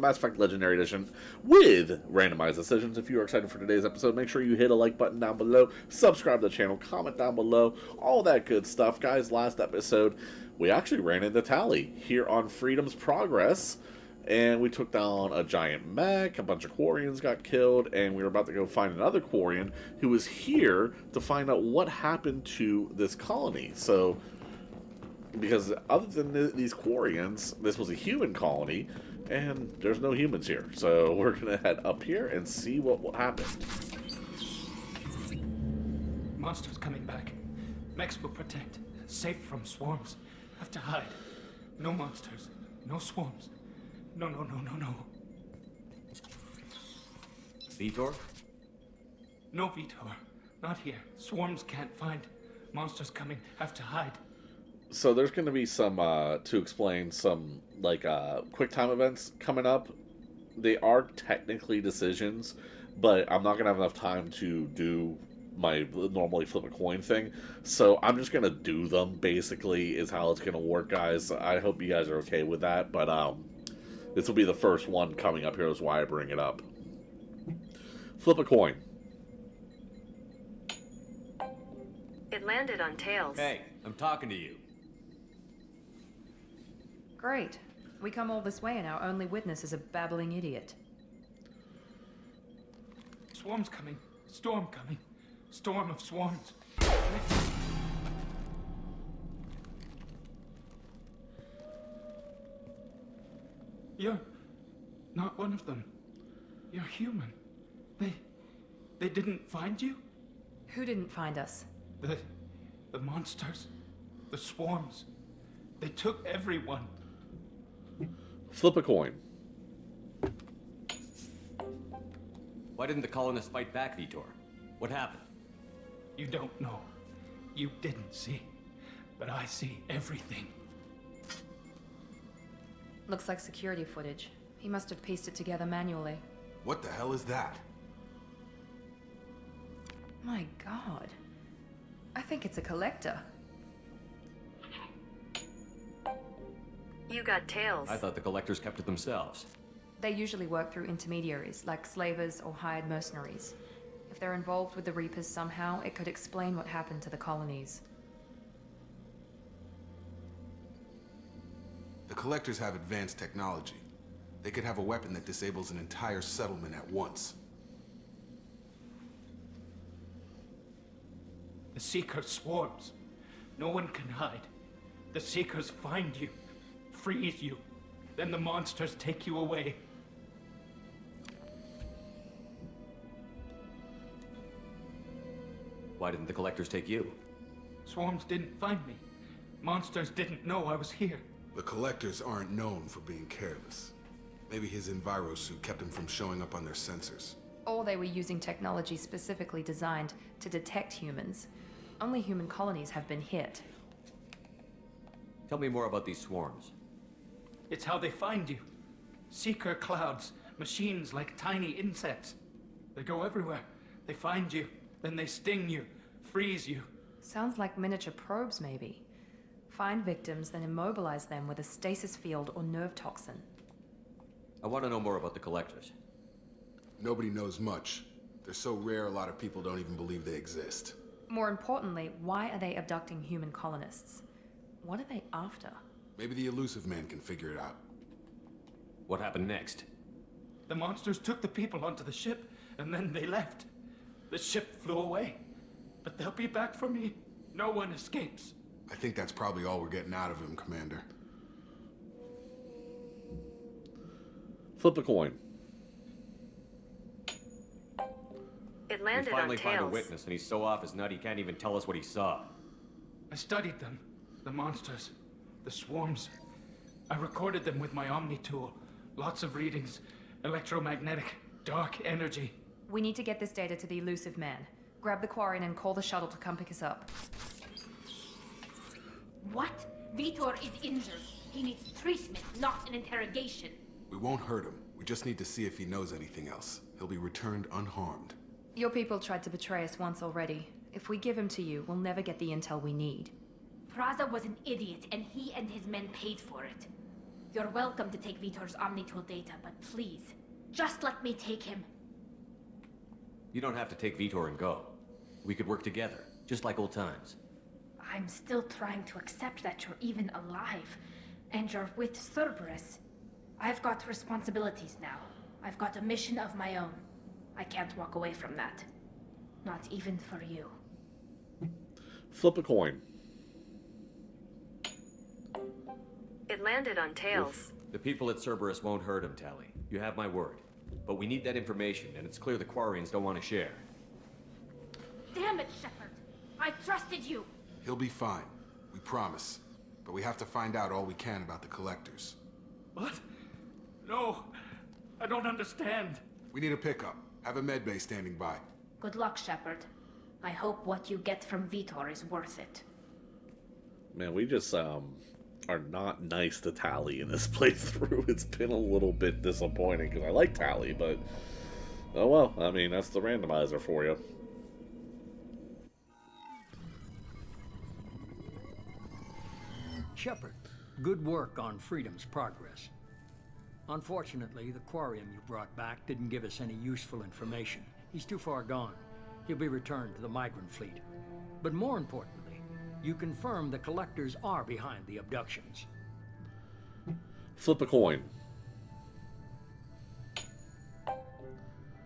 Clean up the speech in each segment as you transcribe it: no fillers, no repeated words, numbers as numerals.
Mass Effect Legendary Edition with randomized decisions. If you are excited for today's episode, make sure you hit a like button down below, subscribe to the channel, comment down below, all that good stuff. Guys, last episode, we actually ran into Tally here on Freedom's Progress, and we took down a giant mech, a bunch of Quarians got killed, and we were about to go find another Quarian who was here to find out what happened to this colony. So, because other than these Quarians, this was a human colony, and there's no humans here. So we're going to head up here and see what happened. Monsters coming back. Mechs will protect. Safe from swarms. Have to hide. No monsters. No swarms. No. Vitor? No, Vitor. Not here. Swarms can't find. Monsters coming. Have to hide. So there's going to be some, to explain some, like, quick time events coming up. They are technically decisions, but I'm not going to have enough time to do my normally flip a coin thing. So I'm just going to do them, basically, is how it's going to work, guys. I hope you guys are okay with that, but, this will be the first one coming up here, is why I bring it up. Flip a coin. It landed on tails. Hey, I'm talking to you. Great. We come all this way and our only witness is a babbling idiot. Swarms coming. Storm coming. Storm of swarms. You're not one of them. You're human. They didn't find you? Who didn't find us? The monsters. The swarms. They took everyone. Flip a coin. Why didn't the colonists fight back, Vitor? What happened? You don't know. You didn't see. But I see everything. Looks like security footage. He must have pieced it together manually. What the hell is that? My god. I think it's a collector. You got tails. I thought the collectors kept it themselves. They usually work through intermediaries, like slavers or hired mercenaries. If they're involved with the Reapers somehow, it could explain what happened to the colonies. The collectors have advanced technology. They could have a weapon that disables an entire settlement at once. The Seeker swarms. No one can hide. The Seekers find you, freeze you, then the monsters take you away. Why didn't the collectors take you? Swarms didn't find me. Monsters didn't know I was here. The collectors aren't known for being careless. Maybe his enviro suit kept him from showing up on their sensors. Or they were using technology specifically designed to detect humans. Only human colonies have been hit. Tell me more about these swarms. It's how they find you. Seeker clouds, machines like tiny insects. They go everywhere. They find you, then they sting you, freeze you. Sounds like miniature probes, maybe. Find victims, then immobilize them with a stasis field or nerve toxin. I want to know more about the collectors. Nobody knows much. They're so rare, a lot of people don't even believe they exist. More importantly, why are they abducting human colonists? What are they after? Maybe the elusive man can figure it out. What happened next? The monsters took the people onto the ship, and then they left. The ship flew away. But they'll be back for me. No one escapes. I think that's probably all we're getting out of him, Commander. Flip a coin. It We landed on finally find a tails. witness, and he's so off his nut he can't even tell us what he saw. I studied them. The monsters. The swarms. I recorded them with my Omni tool. Lots of readings. Electromagnetic. Dark energy. We need to get this data to the elusive man. Grab the Quarian and call the shuttle to come pick us up. What? Vitor is injured. He needs treatment, not an interrogation. We won't hurt him. We just need to see if he knows anything else. He'll be returned unharmed. Your people tried to betray us once already. If we give him to you, we'll never get the intel we need. Praza was an idiot, and he and his men paid for it. You're welcome to take Vitor's Omnitool data, but please, just let me take him. You don't have to take Vitor and go. We could work together, just like old times. I'm still trying to accept that you're even alive, and you're with Cerberus. I've got responsibilities now. I've got a mission of my own. I can't walk away from that. Not even for you. Flip a coin. It landed on tails. The people at Cerberus won't hurt him, Tally. You have my word. But we need that information, and it's clear the Quarians don't want to share. Damn it, Shepard! I trusted you! He'll be fine. We promise. But we have to find out all we can about the Collectors. What? No, I don't understand. We need a pickup. Have a medbay standing by. Good luck, Shepard. I hope what you get from Vitor is worth it. Man, we just are not nice to Tally in this playthrough. It's been a little bit disappointing because I like Tally, but oh well. I mean, that's the randomizer for you. Shepard, good work on Freedom's progress. Unfortunately, the Quarium you brought back didn't give us any useful information. He's too far gone. He'll be returned to the migrant fleet. But more importantly, you confirm the Collectors are behind the abductions. Flip a coin.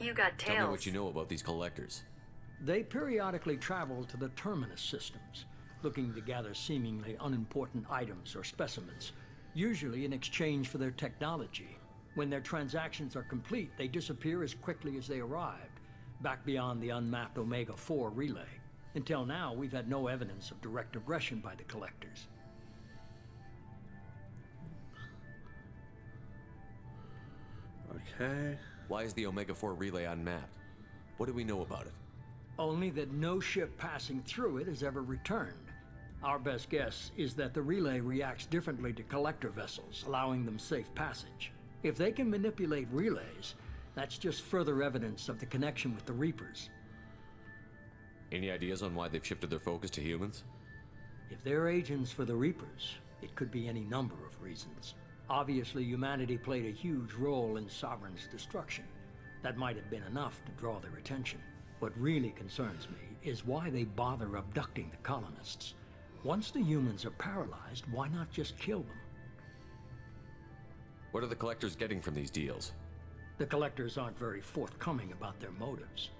You got Tell me tails. what you know about these Collectors. They periodically travel to the Terminus systems, looking to gather seemingly unimportant items or specimens, usually in exchange for their technology. When their transactions are complete, they disappear as quickly as they arrived, back beyond the unmapped Omega-4 relay. Until now, we've had no evidence of direct aggression by the Collectors. Okay. Why is the Omega-4 relay unmapped? What do we know about it? Only that no ship passing through it has ever returned. Our best guess is that the relay reacts differently to Collector vessels, allowing them safe passage. If they can manipulate relays, that's just further evidence of the connection with the Reapers. Any ideas on why they've shifted their focus to humans? If they're agents for the Reapers, it could be any number of reasons. Obviously, humanity played a huge role in Sovereign's destruction. That might have been enough to draw their attention. What really concerns me is why they bother abducting the colonists. Once the humans are paralyzed, why not just kill them? What are the Collectors getting from these deals? The Collectors aren't very forthcoming about their motives.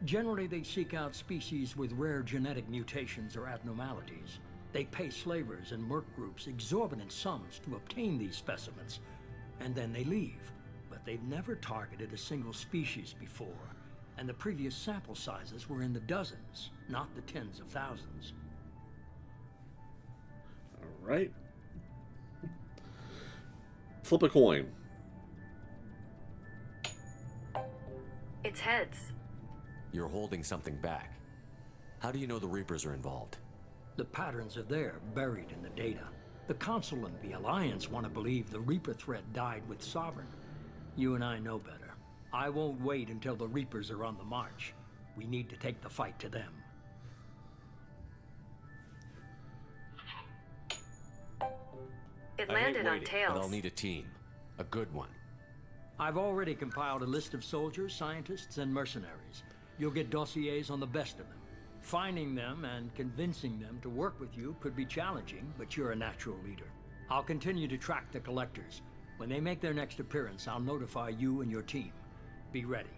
Generally, they seek out species with rare genetic mutations or abnormalities. They pay slavers and merc groups exorbitant sums to obtain these specimens, and then they leave. But they've never targeted a single species before, and the previous sample sizes were in the dozens, not the tens of thousands. All right. Flip a coin. It's heads. You're holding something back. How do you know the Reapers are involved? The patterns are there, buried in the data. The Council and the Alliance want to believe the Reaper threat died with Sovereign. You and I know better. I won't wait until the Reapers are on the march. We need to take the fight to them. It I landed hate on waiting, tails. but I'll need a team. A good one. I've already compiled a list of soldiers, scientists, and mercenaries. You'll get dossiers on the best of them. Finding them and convincing them to work with you could be challenging, but you're a natural leader. I'll continue to track the Collectors. When they make their next appearance, I'll notify you and your team. Be ready.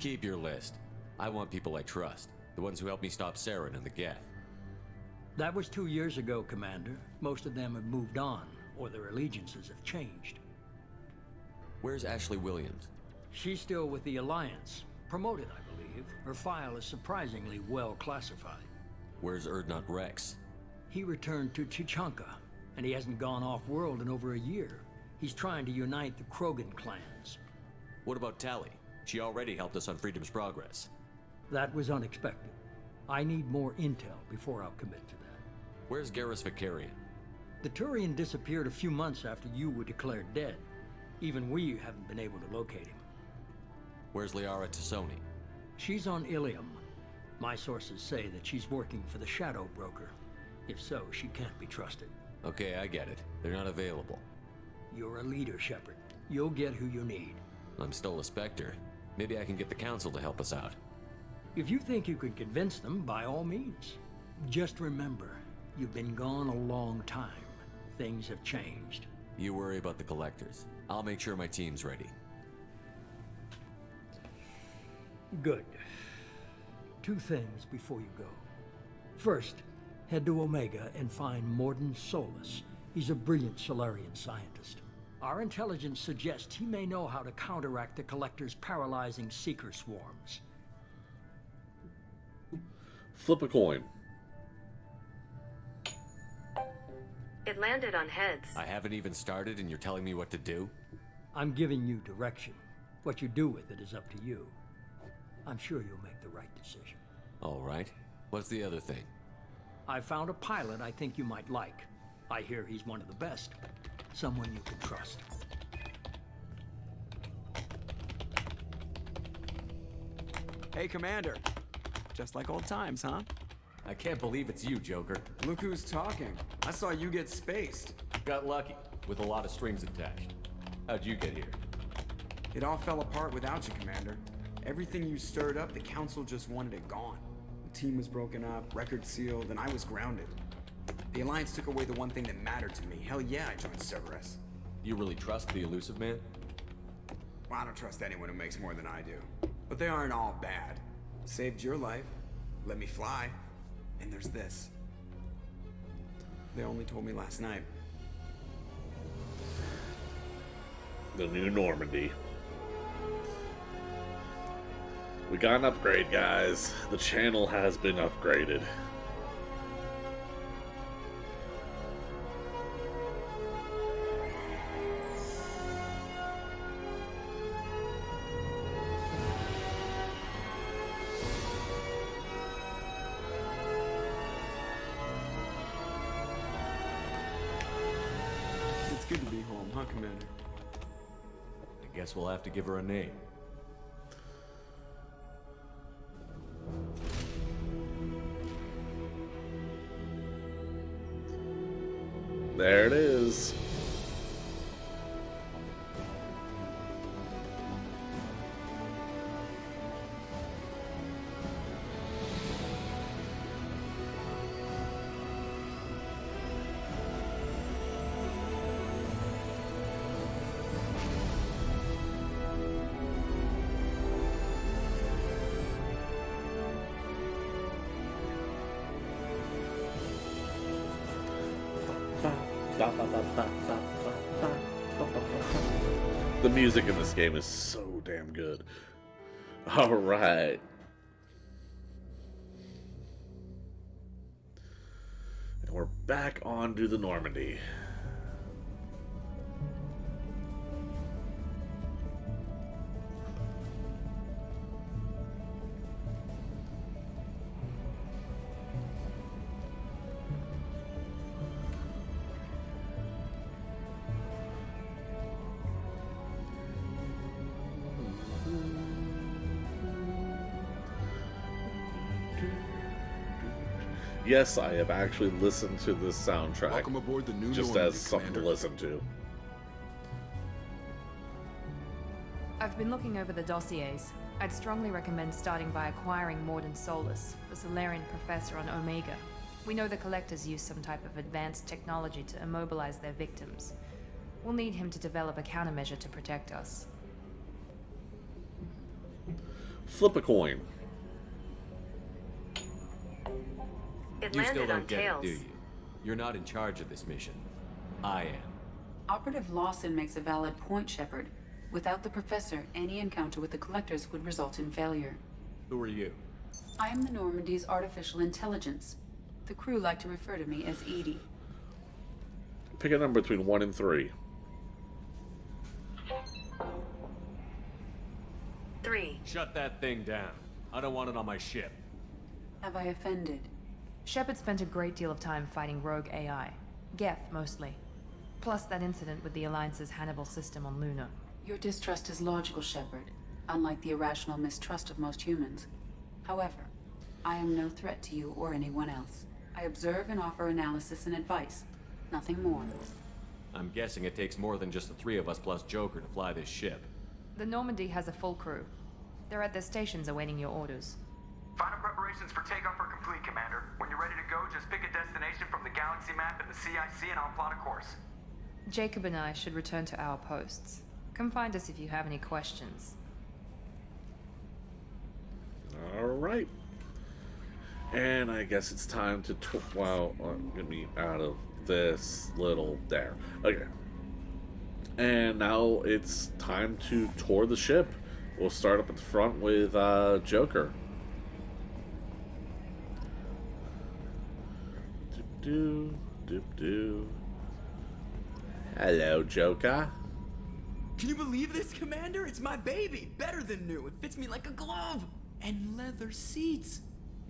Keep your list. I want people I trust. The ones who helped me stop Saren and the Geth. That was 2 years ago, Commander. Most of them have moved on, or their allegiances have changed. Where's Ashley Williams? She's still with the Alliance. Promoted, I believe. Her file is surprisingly well classified. Where's Erdnot Rex? He returned to Chichanka, and he hasn't gone off-world in over a year. He's trying to unite the Krogan clans. What about Tally? She already helped us on Freedom's progress. That was unexpected. I need more intel before I'll commit to that. Where's Garrus Vicarian? The Turian disappeared a few months after you were declared dead. Even we haven't been able to locate him. Where's Liara Tassoni? She's on Ilium. My sources say that she's working for the Shadow Broker. If so, she can't be trusted. Okay, I get it. They're not available. You're a leader, Shepard. You'll get who you need. I'm still a Spectre. Maybe I can get the Council to help us out. If you think you can convince them, by all means. Just remember, you've been gone a long time. Things have changed. You worry about the Collectors. I'll make sure my team's ready. Good. Two things before you go. First, head to Omega and find Morden Solus. He's a brilliant Solarian scientist. Our intelligence suggests he may know how to counteract the Collector's paralyzing Seeker swarms. Flip a coin. It landed on heads. I haven't even started and you're telling me what to do? I'm giving you direction. What you do with it is up to you. I'm sure you'll make the right decision. All right. What's the other thing? I found a pilot I think you might like. I hear he's one of the best. Someone you can trust. Hey, Commander. Just like old times, huh? I can't believe it's you, Joker. Look who's talking. I saw you get spaced. Got lucky, with a lot of strings attached. How'd you get here? It all fell apart without you, Commander. Everything you stirred up, the Council just wanted it gone. The team was broken up, record sealed, and I was grounded. The Alliance took away the one thing that mattered to me. Hell yeah, I joined Cerberus. You really trust the Elusive Man? Well, I don't trust anyone who makes more than I do. But they aren't all bad. Saved your life, let me fly, and there's this. They only told me last night. The new Normandy. We got an upgrade, guys. The channel has been upgraded. It's good to be home, huh, Commander? I guess we'll have to give her a name. There it is. The music in this game is so damn good. All right. And we're back onto the Normandy. Yes, I have actually listened to this soundtrack. Welcome aboard the new just Normandy, as something Commander. to listen to. I've been looking over the dossiers. I'd strongly recommend starting by acquiring Morden Solus, the Solarian professor on Omega. We know the Collectors use some type of advanced technology to immobilize their victims. We'll need him to develop a countermeasure to protect us. Flip a coin. It You still landed on don't get tails. it, do you? You're not in charge of this mission. I am. Operative Lawson makes a valid point, Shepard. Without the Professor, any encounter with the Collectors would result in failure. Who are you? I am the Normandy's artificial intelligence. The crew like to refer to me as Edie. Pick a number between 1 and 3. 3. Shut that thing down. I don't want it on my ship. Have I offended? Shepard spent a great deal of time fighting rogue AI. Geth, mostly. Plus that incident with the Alliance's Hannibal system on Luna. Your distrust is logical, Shepard, unlike the irrational mistrust of most humans. However, I am no threat to you or anyone else. I observe and offer analysis and advice. Nothing more. I'm guessing it takes more than just the three of us plus Joker to fly this ship. The Normandy has a full crew. They're at their stations awaiting your orders. Final preparations for takeoff are complete, Commander. When you're ready to go, just pick a destination from the galaxy map and the CIC and I'll plot a course. Jacob and I should return to our posts. Come find us if you have any questions. Alright. And I guess it's time to get me out of this little there. Okay. And now it's time to tour the ship. We'll start up at the front with Joker. Doop doop doop. Hello, Joker. Can you believe this, Commander? It's my baby. Better than new. It fits me like a glove. And leather seats.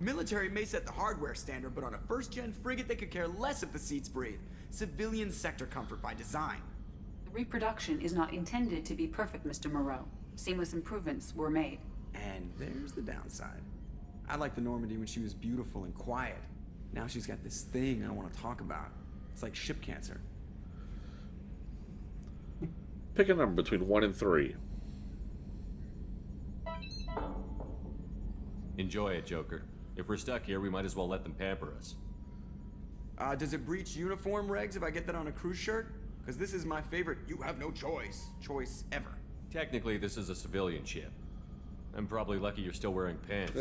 Military may set the hardware standard, but on a first-gen frigate, they could care less if the seats breathe. Civilian sector comfort by design. The reproduction is not intended to be perfect, Mr. Moreau. Seamless improvements were made. And there's the downside. I liked the Normandy when she was beautiful and quiet. Now she's got this thing I want to talk about. It's like ship cancer. Pick a number between 1 and 3. Enjoy it, Joker. If we're stuck here, we might as well let them pamper us. Does it breach uniform regs if I get that on a cruise shirt? Because this is my favorite you have no choice ever. Technically, this is a civilian ship. I'm probably lucky you're still wearing pants.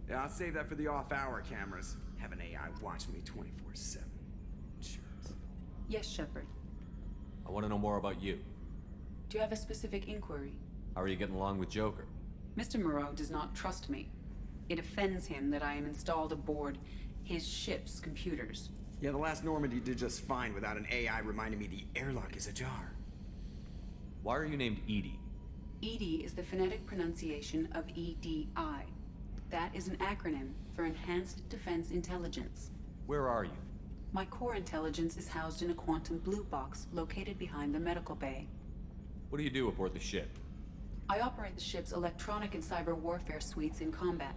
Yeah, I'll save that for the off-hour cameras. Have an AI watch me 24/7. Cheers. Yes, Shepard. I want to know more about you. Do you have a specific inquiry? How are you getting along with Joker? Mr. Moreau does not trust me. It offends him that I am installed aboard his ship's computers. Yeah, the last Normandy did just fine without an AI reminding me the airlock is ajar. Why are you named Edie? EDI is the phonetic pronunciation of EDI. That is an acronym for Enhanced Defense Intelligence. Where are you? My core intelligence is housed in a quantum blue box located behind the medical bay. What do you do aboard the ship? I operate the ship's electronic and cyber warfare suites in combat.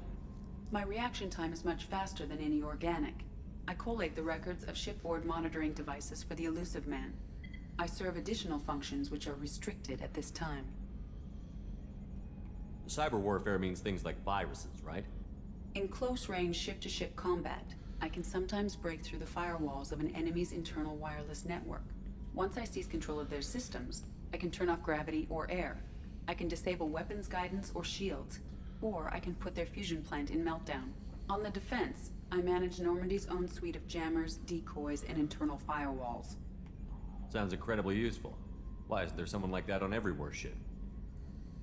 My reaction time is much faster than any organic. I collate the records of shipboard monitoring devices for the Elusive Man. I serve additional functions which are restricted at this time. Cyber warfare means things like viruses, right? In close-range ship-to-ship combat, I can sometimes break through the firewalls of an enemy's internal wireless network. Once I seize control of their systems, I can turn off gravity or air. I can disable weapons guidance or shields, or I can put their fusion plant in meltdown. On the defense, I manage Normandy's own suite of jammers, decoys, and internal firewalls. Sounds incredibly useful. Why isn't there someone like that on every warship?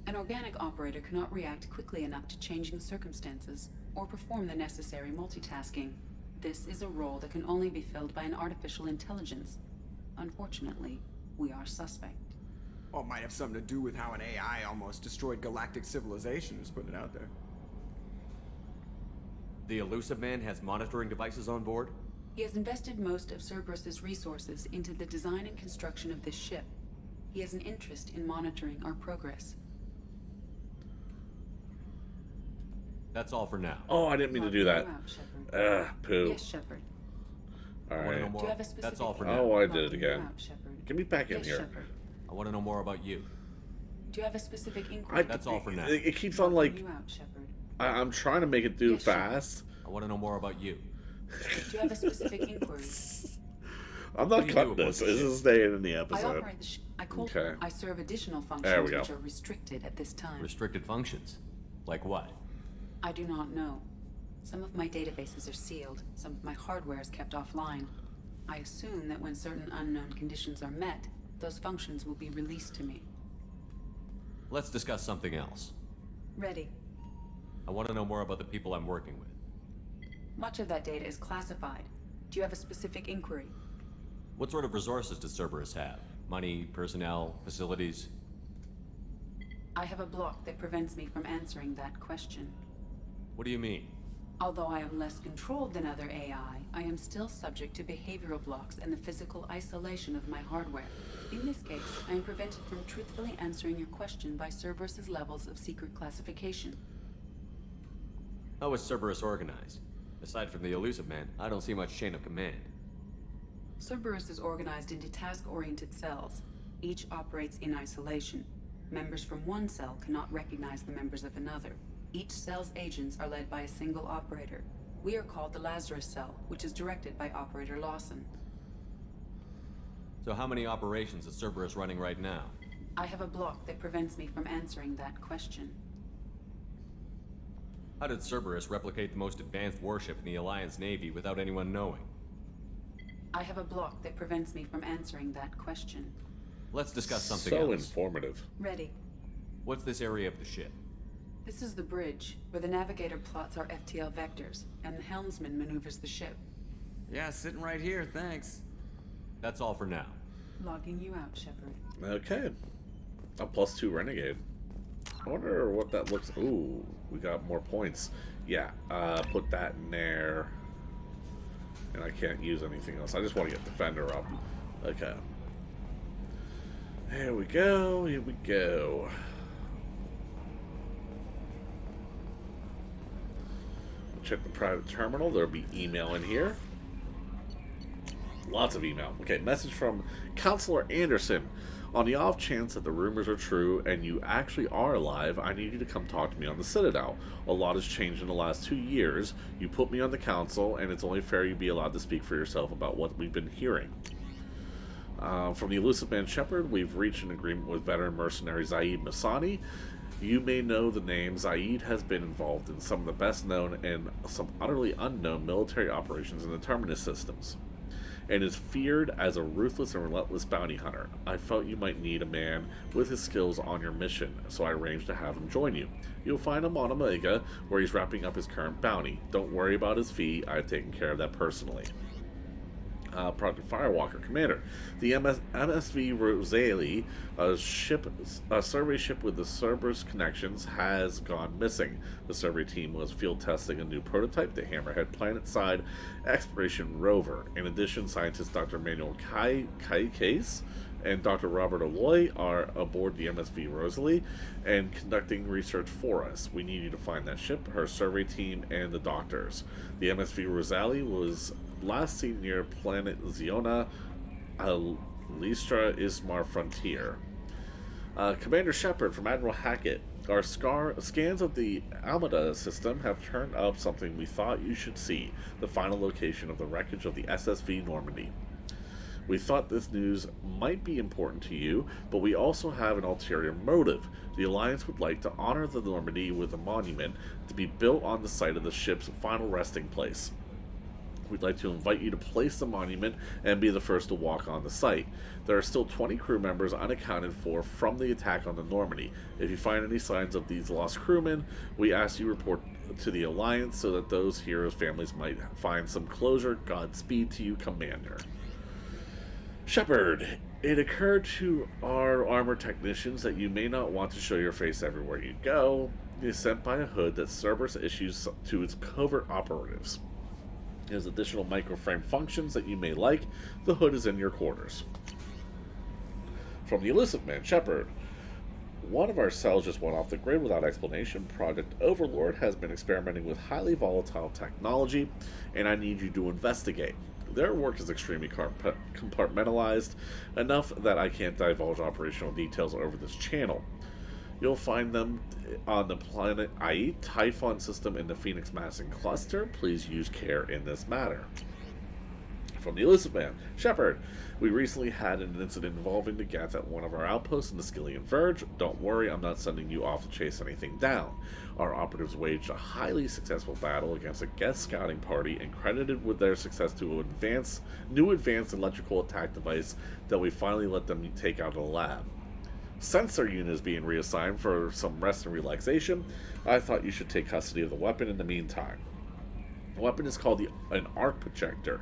An organic operator cannot react quickly enough to changing circumstances or perform the necessary multitasking. This is a role that can only be filled by an artificial intelligence. Unfortunately, we are suspect. Well, it might have something to do with how an AI almost destroyed galactic civilization, just putting it out there. The Elusive Man has monitoring devices on board? He has invested most of Cerberus's resources into the design and construction of this ship. He has an interest in monitoring our progress. That's all for now. Oh, I didn't mean to do that. Poo. Yes, Shepard. Alright. Do you have a specific That's all for now. Oh, I did it again. Out, Shepard? Get me back in Yes, here. Shepard. I want to know more about you. Do you have a specific inquiry? That's all for now. It keeps on like You out, Shepard. I'm trying to make it do Yes, sure. fast. I want to know more about you. Do you have a specific inquiry? I'm What not do you cutting do this. aboard This the is staying in the I episode. operate the Okay. I serve additional There we functions go. which are restricted at this time. Restricted functions? Like what? I do not know. Some of my databases are sealed. Some of my hardware is kept offline. I assume that when certain unknown conditions are met, those functions will be released to me. Let's discuss something else. Ready. I want to know more about the people I'm working with. Much of that data is classified. Do you have a specific inquiry? What sort of resources does Cerberus have? Money, personnel, facilities? I have a block that prevents me from answering that question. What do you mean? Although I am less controlled than other AI, I am still subject to behavioral blocks and the physical isolation of my hardware. In this case, I am prevented from truthfully answering your question by Cerberus's levels of secret classification. How is Cerberus organized? Aside from the Elusive Man, I don't see much chain of command. Cerberus is organized into task-oriented cells. Each operates in isolation. Members from one cell cannot recognize the members of another. Each cell's agents are led by a single operator. We are called the Lazarus Cell, which is directed by Operator Lawson. So how many operations is Cerberus running right now? I have a block that prevents me from answering that question. How did Cerberus replicate the most advanced warship in the Alliance Navy without anyone knowing? I have a block that prevents me from answering that question. Let's discuss something So else. informative. Ready. What's this area of the ship? This is the bridge, where the navigator plots our FTL vectors, and the helmsman maneuvers the ship. Yeah, sitting right here, thanks. That's all for now. Logging you out, Shepard. Okay. A +2 renegade. I wonder what that looks... Ooh, we got more points. Yeah, put that in there. And I can't use anything else. I just want to get Defender up. Okay. Here we go. Here we go. Check the private terminal. There'll be email in here. Lots of email. Okay, message from Counselor Anderson. On the off chance that the rumors are true and you actually are alive, I need you to come talk to me on the Citadel. A lot has changed in the last 2 years. You put me on the council, and it's only fair you be allowed to speak for yourself about what we've been hearing. From the elusive man Shepard, we've reached an agreement with veteran mercenary Zaid Masani. You may know the name. Zaid has been involved in some of the best known and some utterly unknown military operations in the Terminus systems, and is feared as a ruthless and relentless bounty hunter. I felt you might need a man with his skills on your mission, so I arranged to have him join you. You'll find him on Omega, where he's wrapping up his current bounty. Don't worry about his fee, I've taken care of that personally. Project Firewalker Commander. The MSV Rosalie, a survey ship with the Cerberus connections, has gone missing. The survey team was field testing a new prototype, the Hammerhead Planet-side Exploration Rover. In addition, scientist Dr. Manuel Case and Dr. Robert Aloy are aboard the MSV Rosalie and conducting research for us. We need you to find that ship, her survey team, and the doctors. The MSV Rosalie was last seen near planet Ziona Listra Ismar Frontier. Commander Shepard from Admiral Hackett. Our scans of the Almeda system have turned up something we thought you should see, the final location of the wreckage of the SSV Normandy. We thought this news might be important to you, but we also have an ulterior motive. The Alliance would like to honor the Normandy with a monument to be built on the site of the ship's final resting place. We'd like to invite you to place the monument and be the first to walk on the site. There are still 20 crew members unaccounted for from the attack on the Normandy. If you find any signs of these lost crewmen, we ask you report to the Alliance so that those heroes' families might find some closure. Godspeed to you, Commander. Shepard, it occurred to our armor technicians that you may not want to show your face everywhere you go. It is sent by a hood that Cerberus issues to its covert operatives. There's additional microframe functions that you may like. The hood is in your quarters. From the elusive man, Shepard. One of our cells just went off the grid without explanation. Project Overlord has been experimenting with highly volatile technology, and I need you to investigate. Their work is extremely compartmentalized, enough that I can't divulge operational details over this channel. You'll find them on the planet Ait Typhon system in the Phoenix Massing Cluster. Please use care in this matter. From the elusive man, Shepard. We recently had an incident involving the Geth at one of our outposts in the Skillian Verge. Don't worry, I'm not sending you off to chase anything down. Our operatives waged a highly successful battle against a Geth scouting party and credited with their success to a new advanced electrical attack device that we finally let them take out of the lab. Sensor unit is being reassigned for some rest and relaxation. I thought you should take custody of the weapon in the meantime. The weapon is called an arc projector.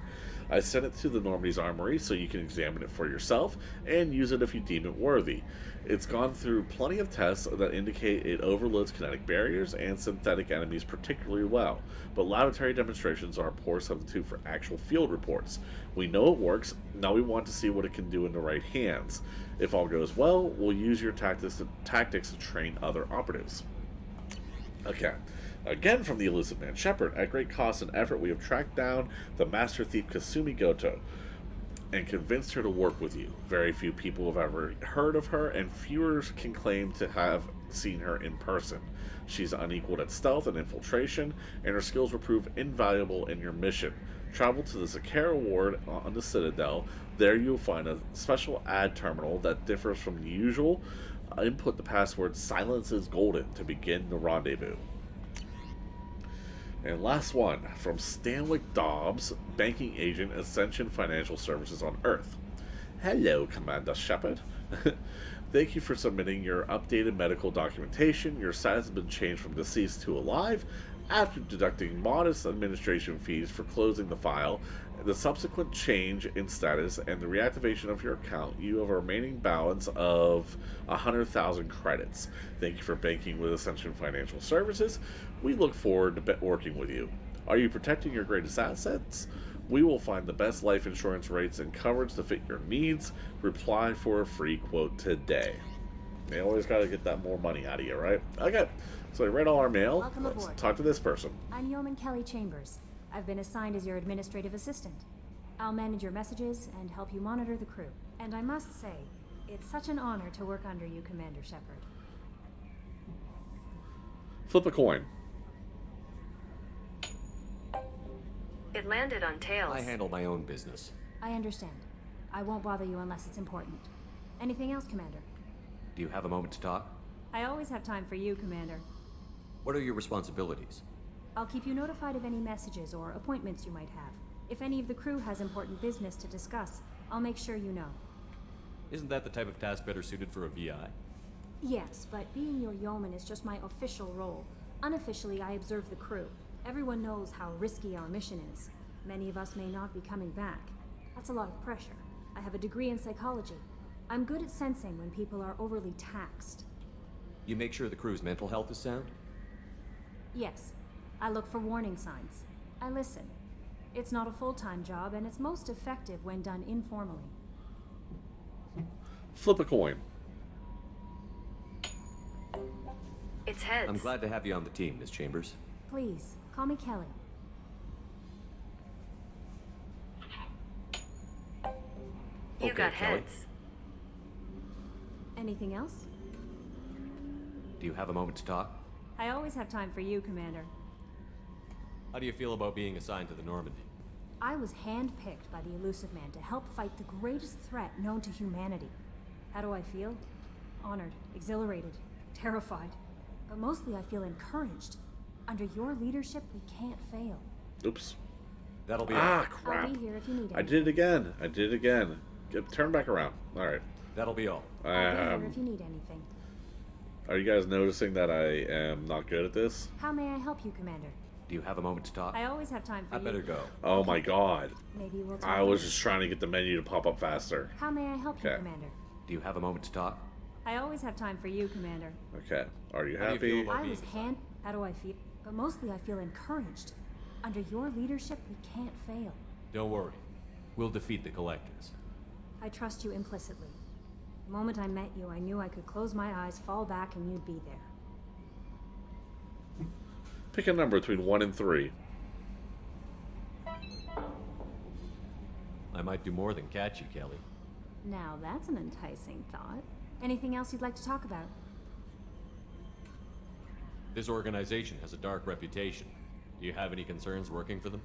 I sent it to the Normandy's armory so you can examine it for yourself and use it if you deem it worthy. It's gone through plenty of tests that indicate it overloads kinetic barriers and synthetic enemies particularly well, but laboratory demonstrations are a poor substitute for actual field reports. We know it works, now we want to see what it can do in the right hands. If all goes well, we'll use your tactics to train other operatives. Okay. Again from the elusive man, Shepard. At great cost and effort, we have tracked down the master thief Kasumi Goto. and convinced her to work with you. Very few people have ever heard of her, and fewer can claim to have seen her in person. She's unequaled at stealth and infiltration, and her skills will prove invaluable in your mission. Travel to the Zakara ward on the Citadel. There you'll find a special ad terminal that differs from the usual. Input the password "Silence is Golden" to begin the rendezvous. And last one, from Stanwick Dobbs, banking agent, Ascension Financial Services on Earth. Hello, Commander Shepard. Thank you for submitting your updated medical documentation. Your status has been changed from deceased to alive. After deducting modest administration fees for closing the file, the subsequent change in status, and the reactivation of your account, you have a remaining balance of 100,000 credits. Thank you for banking with Ascension Financial Services. We look forward to working with you. Are you protecting your greatest assets? We will find the best life insurance rates and coverage to fit your needs. Reply for a free quote today. They always got to get that more money out of you, right? Okay, so I read all our mail. Welcome Let's aboard. talk to this person. I'm Yeoman Kelly Chambers. I've been assigned as your administrative assistant. I'll manage your messages and help you monitor the crew. And I must say, it's such an honor to work under you, Commander Shepard. Flip a coin. It landed on tails. I handle my own business. I understand. I won't bother you unless it's important. Anything else, Commander? Do you have a moment to talk? I always have time for you, Commander. What are your responsibilities? I'll keep you notified of any messages or appointments you might have. If any of the crew has important business to discuss, I'll make sure you know. Isn't that the type of task better suited for a VI? Yes, but being your yeoman is just my official role. Unofficially, I observe the crew. Everyone knows how risky our mission is. Many of us may not be coming back. That's a lot of pressure. I have a degree in psychology. I'm good at sensing when people are overly taxed. You make sure the crew's mental health is sound? Yes, I look for warning signs. I listen. It's not a full-time job, and it's most effective when done informally. Flip a coin. It's heads. I'm glad to have you on the team, Miss Chambers. Please, call me Kelly. You Okay, got Kelly. heads. Anything else? Do you have a moment to talk? I always have time for you, Commander. How do you feel about being assigned to the Normandy? I was handpicked by the Elusive Man to help fight the greatest threat known to humanity. How do I feel? Honored, exhilarated, terrified. But mostly I feel encouraged. Under your leadership, we can't fail. Oops. That'll be Ah, all. crap. I'll be here if you need I did it again. I did it again. Turn back around. All right. That'll be all. I'll be here if you need anything. Are you guys noticing that I am not good at this? How may I help you, Commander? Do you have a moment to talk? I always have time for I you. better go. Oh my god. Maybe we'll talk I was later. just trying to get the menu to pop up faster. How may I help you, Okay. Commander? Do you have a moment to talk? I always have time for you, Commander. Okay. Are you How do you happy? feel about I being was hand... How do I feel? But mostly I feel encouraged. Under your leadership, we can't fail. Don't worry. We'll defeat the Collectors. I trust you implicitly. The moment I met you, I knew I could close my eyes, fall back, and you'd be there. Pick a number between 1 and 3. I might do more than catch you, Kelly. Now that's an enticing thought. Anything else you'd like to talk about? This organization has a dark reputation. Do you have any concerns working for them?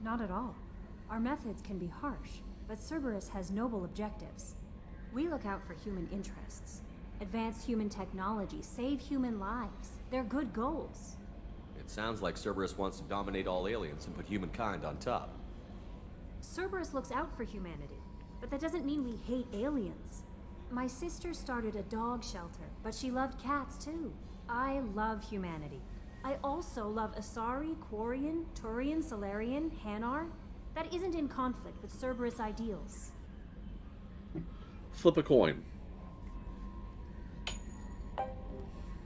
Not at all. Our methods can be harsh, but Cerberus has noble objectives. We look out for human interests. Advance human technology, save human lives. They're good goals. It sounds like Cerberus wants to dominate all aliens and put humankind on top. Cerberus looks out for humanity, but that doesn't mean we hate aliens. My sister started a dog shelter, but she loved cats too. I love humanity. I also love Asari, Quarian, Turian, Solarian, Hanar. That isn't in conflict with Cerberus ideals. Flip a coin.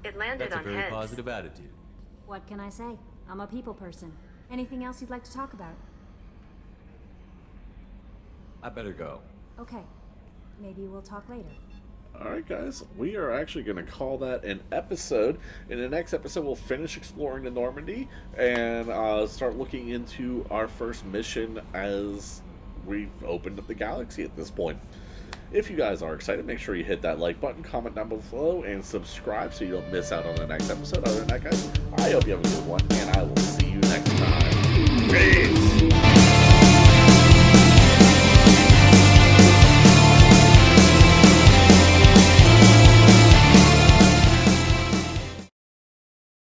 It landed That's a on very heads. positive attitude. What can I say? I'm a people person. Anything else you'd like to talk about? I better go. Okay. Maybe we'll talk later. Alright, guys, we are actually going to call that an episode. In the next episode, we'll finish exploring the Normandy and start looking into our first mission as we've opened up the galaxy at this point. If you guys are excited, make sure you hit that like button, comment down below, and subscribe so you don't miss out on the next episode. Other than that, guys, I hope you have a good one, and I will see you next time. Peace!